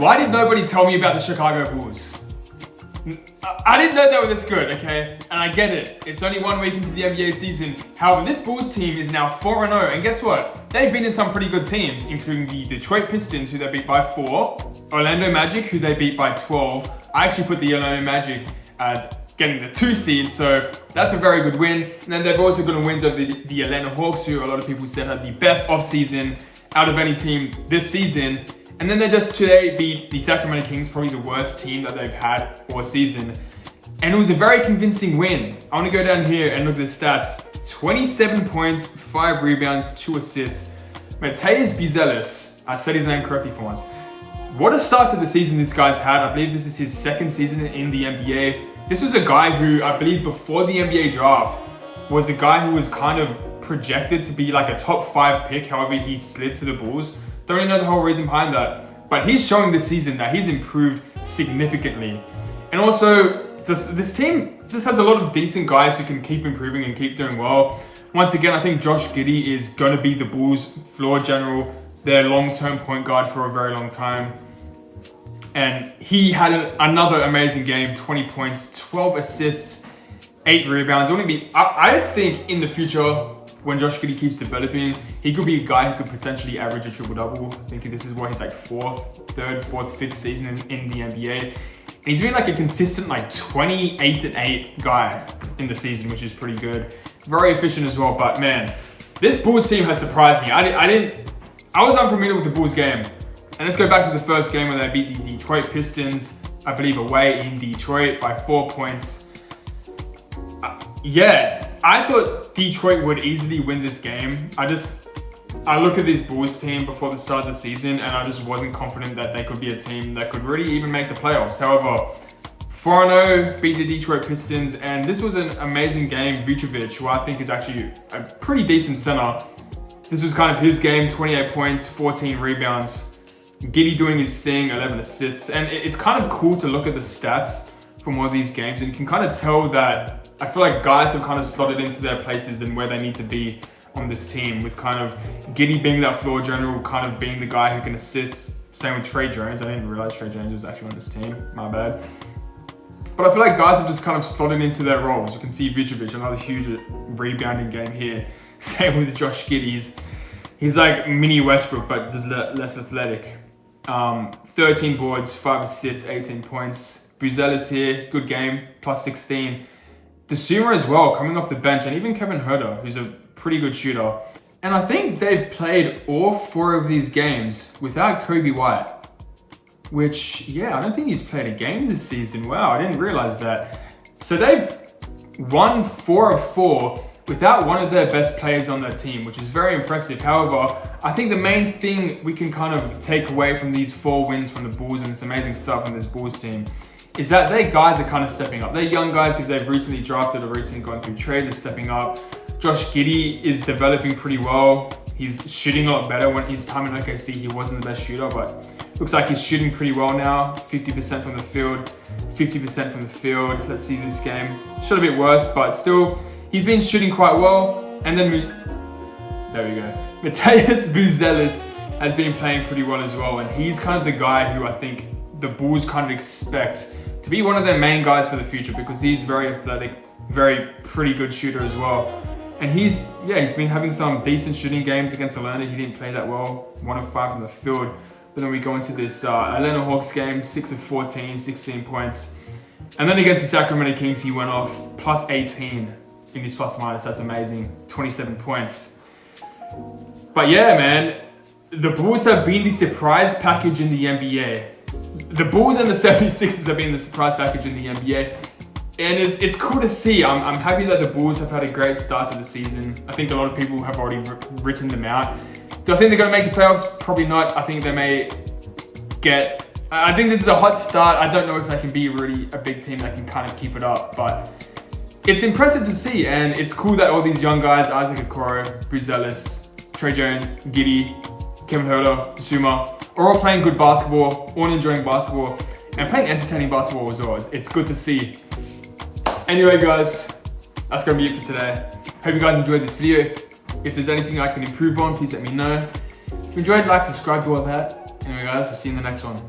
Why did nobody tell me about the Chicago Bulls? I didn't know they were this good, okay? And I get it. It's only 1 week into the NBA season. However, this Bulls team is now 4-0. And guess what? They've been in some pretty good teams, including the Detroit Pistons, who they beat by 4. Orlando Magic, who they beat by 12. I actually put the Orlando Magic as getting the 2 seed, so that's a very good win. And then they've also gotten wins over the Atlanta Hawks, who a lot of people said had the best offseason out of any team this season. And then they just today beat the Sacramento Kings, probably the worst team that they've had all season. And it was a very convincing win. I want to go down here and look at the stats. 27 points, 5 rebounds, 2 assists. Mateus Buzelis, I said his name correctly for once. What a start to the season this guy's had. I believe this is his 2nd season in the NBA. This was a guy who, I believe before the NBA draft, was a guy who was kind of projected to be like a top 5 pick. However, he slid to the Bulls. Don't really know the whole reason behind that. But he's showing this season that he's improved significantly. And also, this team just has a lot of decent guys who can keep improving and keep doing well. Once again, I think Josh Giddey is going to be the Bulls' floor general, their long-term point guard for a very long time. And he had another amazing game, 20 points, 12 assists, 8 rebounds. I think in the future, when Josh Giddey keeps developing, he could be a guy who could potentially average a triple-double. I think this is what his like 4th, 5th season in the NBA. And he's been like a consistent like 28-8 guy in the season, which is pretty good. Very efficient as well, but man, this Bulls team has surprised me. I was unfamiliar with the Bulls game. And let's go back to the first game where they beat the Detroit Pistons, I believe away in Detroit by 4 points. I thought Detroit would easily win this game. I look at this Bulls team before the start of the season and I just wasn't confident that they could be a team that could really even make the playoffs. However, 4-0 beat the Detroit Pistons, and this was an amazing game. Vucevic, who I think is actually a pretty decent center. This was kind of his game, 28 points, 14 rebounds. Giddey doing his thing, 11 assists. And it's kind of cool to look at the stats from one of these games, and you can kind of tell that I feel like guys have kind of slotted into their places and where they need to be on this team, with kind of Giddey being that floor general, kind of being the guy who can assist. Same with Trey Jones. I didn't realize Trey Jones was actually on this team. My bad. But I feel like guys have just kind of slotted into their roles. You can see Vucevic, another huge rebounding game here. Same with Josh Giddey. He's like mini Westbrook, but just less athletic. 13 boards, 5 assists, 18 points. Buzelis here, good game, plus 16. DeSumo as well, coming off the bench, and even Kevin Huerter, who's a pretty good shooter. And I think they've played all 4 of these games without Kobe White, which, I don't think he's played a game this season. Wow, I didn't realize that. So they've won 4 of 4 without one of their best players on their team, which is very impressive. However, I think the main thing we can kind of take away from these 4 wins from the Bulls and this amazing stuff on this Bulls team is that their guys are kind of stepping up. Their young guys who they've recently drafted or recently gone through trades are stepping up. Josh Giddey is developing pretty well. He's shooting a lot better. When his time in OKC, he wasn't the best shooter, but looks like he's shooting pretty well now. 50% from the field, 50% from the field. Let's see this game. Shot a bit worse, but still, he's been shooting quite well. And then, there we go. Mateus Buzelis has been playing pretty well as well. And he's kind of the guy who I think the Bulls kind of expect to be one of their main guys for the future, because he's very athletic, pretty good shooter as well. And he's been having some decent shooting games against Atlanta. He didn't play that well, 1 of 5 from the field. But then we go into this Atlanta Hawks game, 6 of 14, 16 points. And then against the Sacramento Kings, he went off plus 18 in his plus minus. That's amazing, 27 points. But yeah, man, the Bulls have been the surprise package in the NBA. The Bulls and the 76ers have been the surprise package in the NBA. And it's cool to see. I'm happy that the Bulls have had a great start to the season. I think a lot of people have already written them out. Do I think they're going to make the playoffs? Probably not. I think they may I think this is a hot start. I don't know if they can be really a big team that can kind of keep it up. But it's impressive to see. And it's cool that all these young guys, Isaac Okoro, Buzelis, Trey Jones, Giddey, Kevin Huerter, DeSumo, are all playing good basketball, all enjoying basketball, and playing entertaining basketball as well. It's good to see. Anyway, guys, that's going to be it for today. Hope you guys enjoyed this video. If there's anything I can improve on, please let me know. If you enjoyed, like, subscribe, do all that. Anyway, guys, I'll see you in the next one.